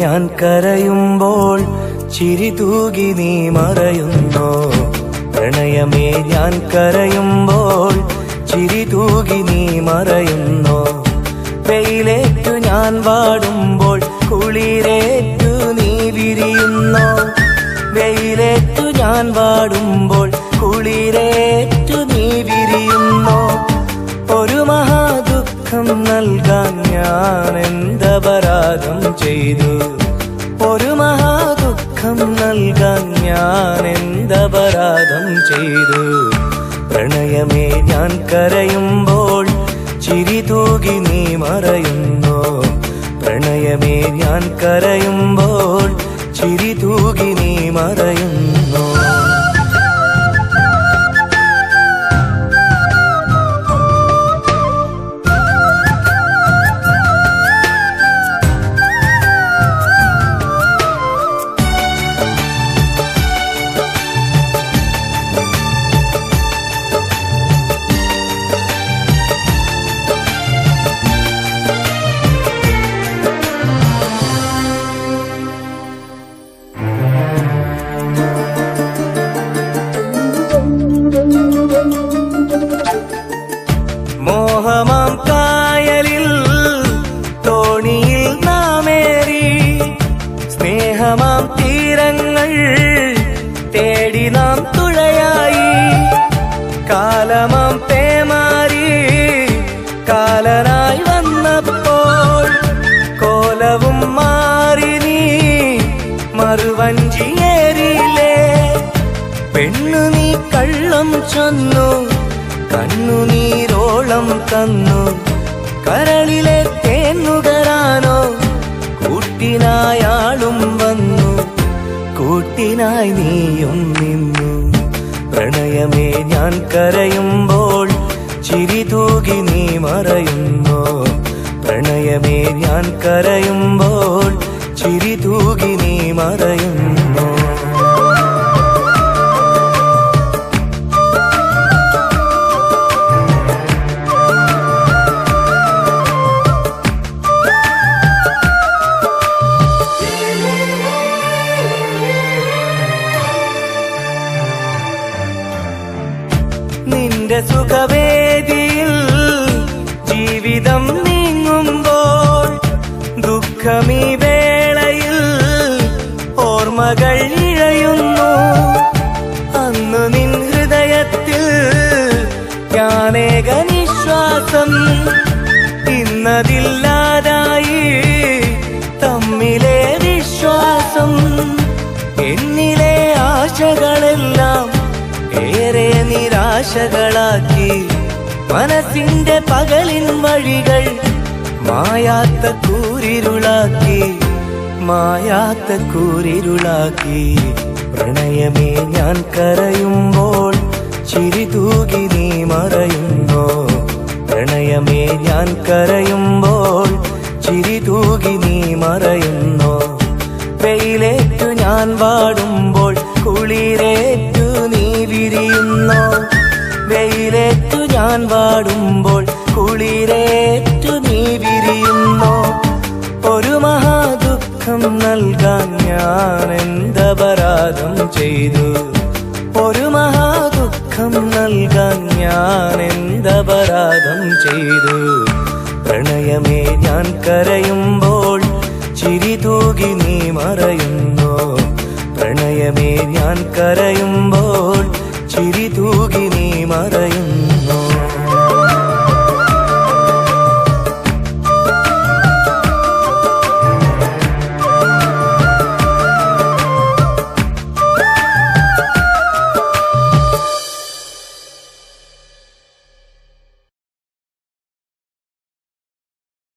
ഞാൻ കരയുമ്പോൾ ചിരി തൂകി നീ മറയുന്നോ? പ്രണയമേ ഞാൻ കരയുമ്പോൾ ചിരി തൂകി നീ മറയുന്നോ? വെയിലേറ്റു ഞാൻ വാടുമ്പോൾ കുളിരേറ്റു നീ വിരിയുന്നോ? വെയിലേറ്റു ഞാൻ വാടുമ്പോൾ കുളിരേറ്റു നീ വിരിയുന്നോ? ഒരു മഹാദുഃഖം നൽകാൻ ഞാൻ എന്തപരാധം ചെയ്തു? ഒരു മഹാദുഃഖം നൽകാൻ ഞാൻ എന്തപരാധം ചെയ്തു? പ്രണയമേ ഞാൻ കരയുമ്പോൾ ചിരി തൂകി നീ മറയുന്നോ? പ്രണയമേ ഞാൻ കരയുമ്പോൾ ചിരി തൂകി നീ മറയുന്നോ? മോഹമാം കായലിൽ തോണിയിൽ നാമേറി, സ്നേഹമാം തീരങ്ങൾ തേടി നാം തുഴയായി. കാലമാം പേമാരി കാലനായി വന്നപ്പോൾ കോലവും മാറി നീ മറുവഞ്ചിയേറിയില്ലേ? പെണ്ണു നീ കള്ളം ചൊന്നു, കണ്ണുനീരോളം തന്നു. കരളിലെ തേന്നുകരാനോ കൂട്ടിനായാളും വന്നു, കൂട്ടിനായി നീയും നിന്നു. പ്രണയമേ ഞാൻ കരയുമ്പോൾ ചിരി തൂകി നീ മറയുന്നോ? പ്രണയമേ ഞാൻ കരയുമ്പോൾ ചിരി തൂകി നീ മറയുന്നോ? നിന്റെ സുഖവേദിയിൽ ജീവിതം നീങ്ങുമ്പോൾ ദുഃഖമീ വേളയിൽ ഓർമ്മകൾ ഇഴയുന്നു. അന്നു നിൻ ഹൃദയത്തിൽ ഞാനേക നിശ്വാസം, ഇന്നതില്ലാതായി തമ്മിലെ വിശ്വാസം. എന്നിലെ ആശകളെല്ലാം ഏറെ നിരാശകളാക്കി, മനസ്സിന്റെ പകലിൻ വഴികൾ മായാത്ത കൂരിരുളാക്കി, മായാത്ത കൂരിരുളാക്കി. പ്രണയമേ ഞാൻ കരയുമ്പോൾ ചിരി തൂകി നീ മറയുന്നോ? പ്രണയമേ ഞാൻ കരയുമ്പോൾ ചിരി തൂകി നീ മറയുന്നോ? വെയിലേറ്റു ഞാൻ വാടുമ്പോൾ കുളിരേറ്റു നീ വിരിയുന്നോ? വെയിലേറ്റു ഞാൻ വാടുമ്പോൾ കുളിരേറ്റു നീ വിരിയുന്നോ? ഒരു മഹാദുഃഖം നൽകാൻ ഞാൻ എന്തപരാധം ചെയ്തു? ഒരു മഹാദുഃഖം നൽകാൻ ഞാൻ എന്തപരാധം ചെയ്തു? പ്രണയമേ ഞാൻ കരയുമ്പോൾ ചിരി തൂകി നീ മറയുന്നോ? പ്രണയമേ ഞാൻ കരയുമ്പോൾ ചിരി തൂകി നീ